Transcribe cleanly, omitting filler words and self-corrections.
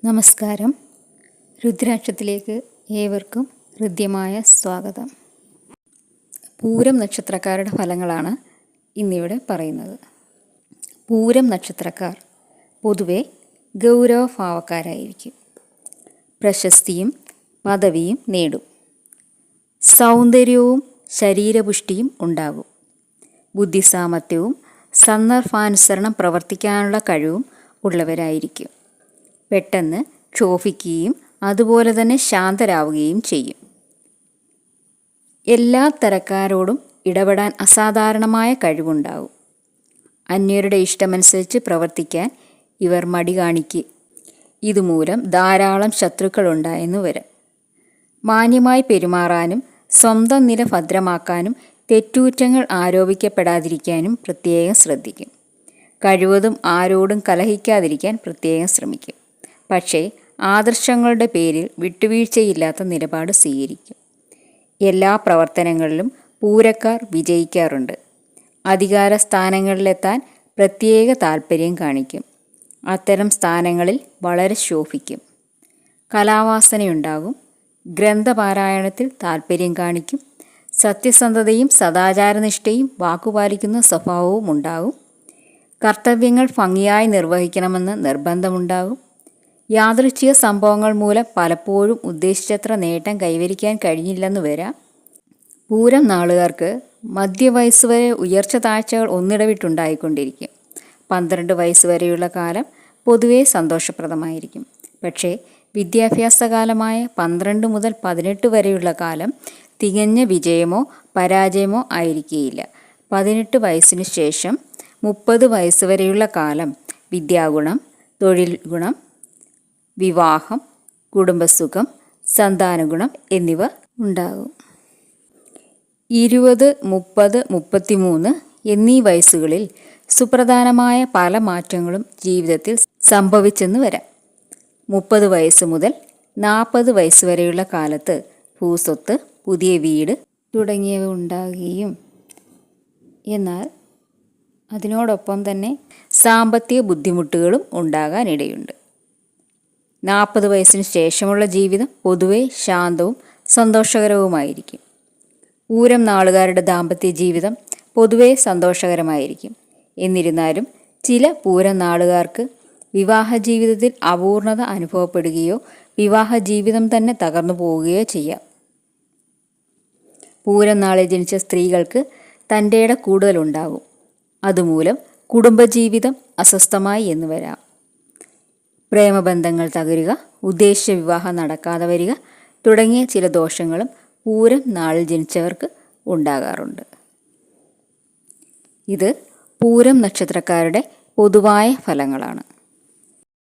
നമസ്കാരം. രുദ്രാക്ഷത്തിലേക്ക് ഏവർക്കും ഹൃദ്യമായ സ്വാഗതം. പൂരം നക്ഷത്രക്കാരുടെ ഫലങ്ങളാണ് ഇന്നിവിടെ പറയുന്നത്. പൂരം നക്ഷത്രക്കാർ പൊതുവെ ഗൗരവഭാവക്കാരായിരിക്കും. പ്രശസ്തിയും പദവിയും നേടും. സൗന്ദര്യവും ശരീരപുഷ്ടിയും ഉണ്ടാകും. ബുദ്ധിസാമർത്ഥ്യവും സന്ദർഭാനുസരണം പ്രവർത്തിക്കാനുള്ള കഴിവും ഉള്ളവരായിരിക്കും. പെട്ടെന്ന് ക്ഷോഭിക്കുകയും അതുപോലെ തന്നെ ശാന്തരാവുകയും ചെയ്യും. എല്ലാ തരക്കാരോടും ഇടപെടാൻ അസാധാരണമായ കഴിവുണ്ടാകും. അന്യരുടെ ഇഷ്ടമനുസരിച്ച് പ്രവർത്തിക്കാൻ ഇവർ മടി കാണിക്കും. ഇതുമൂലം ധാരാളം ശത്രുക്കളുണ്ടായെന്ന് വരാം. മാന്യമായി പെരുമാറാനും സ്വന്തം നില ഭദ്രമാക്കാനും തെറ്റുകുറ്റങ്ങൾ ആരോപിക്കപ്പെടാതിരിക്കാനും പ്രത്യേകം ശ്രദ്ധിക്കും. കഴിവതും ആരോടും കലഹിക്കാതിരിക്കാൻ പ്രത്യേകം ശ്രമിക്കും. പക്ഷേ ആദർശങ്ങളുടെ പേരിൽ വിട്ടുവീഴ്ചയില്ലാത്ത നിലപാട് സ്വീകരിക്കും. എല്ലാ പ്രവർത്തനങ്ങളിലും പൂരക്കാർ വിജയിക്കാറുണ്ട്. അധികാര സ്ഥാനങ്ങളിലെത്താൻ പ്രത്യേക താൽപ്പര്യം കാണിക്കും. അത്തരം സ്ഥാനങ്ങളിൽ വളരെ ശോഭിക്കും. കലാവാസനയുണ്ടാകും. ഗ്രന്ഥപാരായണത്തിൽ താൽപ്പര്യം കാണിക്കും. സത്യസന്ധതയും സദാചാരനിഷ്ഠയും വാക്കുപാലിക്കുന്ന സ്വഭാവവും ഉണ്ടാകും. കർത്തവ്യങ്ങൾ ഭംഗിയായി നിർവഹിക്കണമെന്ന് നിർബന്ധമുണ്ടാകും. യാദൃച്ഛിക സംഭവങ്ങൾ മൂലം പലപ്പോഴും ഉദ്ദേശിച്ചത്ര നേട്ടം കൈവരിക്കാൻ കഴിഞ്ഞില്ലെന്ന് വരാം. പൂരം നാളുകാർക്ക് മധ്യവയസ്സുവരെ ഉയർച്ച താഴ്ചകൾ ഒന്നിടവിട്ടുണ്ടായിക്കൊണ്ടിരിക്കും. 12 വയസ്സുവരെയുള്ള കാലം പൊതുവെ സന്തോഷപ്രദമായിരിക്കും. പക്ഷേ വിദ്യാഭ്യാസകാലമായ 12 മുതൽ 18 വരെയുള്ള കാലം തികഞ്ഞ വിജയമോ പരാജയമോ ആയിരിക്കുകയില്ല. 18 വയസ്സിനു ശേഷം 30 വയസ്സുവരെയുള്ള കാലം വിദ്യാഗുണം, തൊഴിൽ ഗുണം, വിവാഹം, കുടുംബസുഖം, സന്താനഗുണം എന്നിവ ഉണ്ടാകും. 20, 30, 33 എന്നീ വയസ്സുകളിൽ സുപ്രധാനമായ പല മാറ്റങ്ങളും ജീവിതത്തിൽ സംഭവിച്ചെന്ന് വരാം. 30 വയസ്സ് മുതൽ 40 വയസ്സ് വരെയുള്ള കാലത്ത് ഭൂസ്വത്ത്, പുതിയ വീട് തുടങ്ങിയവ ഉണ്ടാകുകയും എന്നാൽ അതിനോടൊപ്പം തന്നെ സാമ്പത്തിക ബുദ്ധിമുട്ടുകളും ഉണ്ടാകാനിടയുണ്ട്. 40 വയസ്സിന് ശേഷമുള്ള ജീവിതം പൊതുവെ ശാന്തവും സന്തോഷകരവുമായിരിക്കും. പൂരം നാളുകാരുടെ ദാമ്പത്യ ജീവിതം പൊതുവെ സന്തോഷകരമായിരിക്കും. എന്നിരുന്നാലും ചില പൂരം നാളുകാർക്ക് വിവാഹ ജീവിതത്തിൽ അപൂർണത അനുഭവപ്പെടുകയോ വിവാഹ ജീവിതം തന്നെ തകർന്നു പോവുകയോ ചെയ്യാം. പൂരം നാളിൽ ജനിച്ച സ്ത്രീകൾക്ക് തൻ്റെട കൂടുതലുണ്ടാകും. അതുമൂലം കുടുംബജീവിതം അസ്വസ്ഥമായി എന്ന് വരാം. പ്രേമബന്ധങ്ങൾ തകരുക, ഉദ്ദേശിച്ച വിവാഹം നടക്കാതെ വരിക തുടങ്ങിയ ചില ദോഷങ്ങളും പൂരം നാളിൽ ജനിച്ചവർക്ക് ഉണ്ടാകാറുണ്ട്. ഇത് പൂരം നക്ഷത്രക്കാരുടെ പൊതുവായ ഫലങ്ങളാണ്.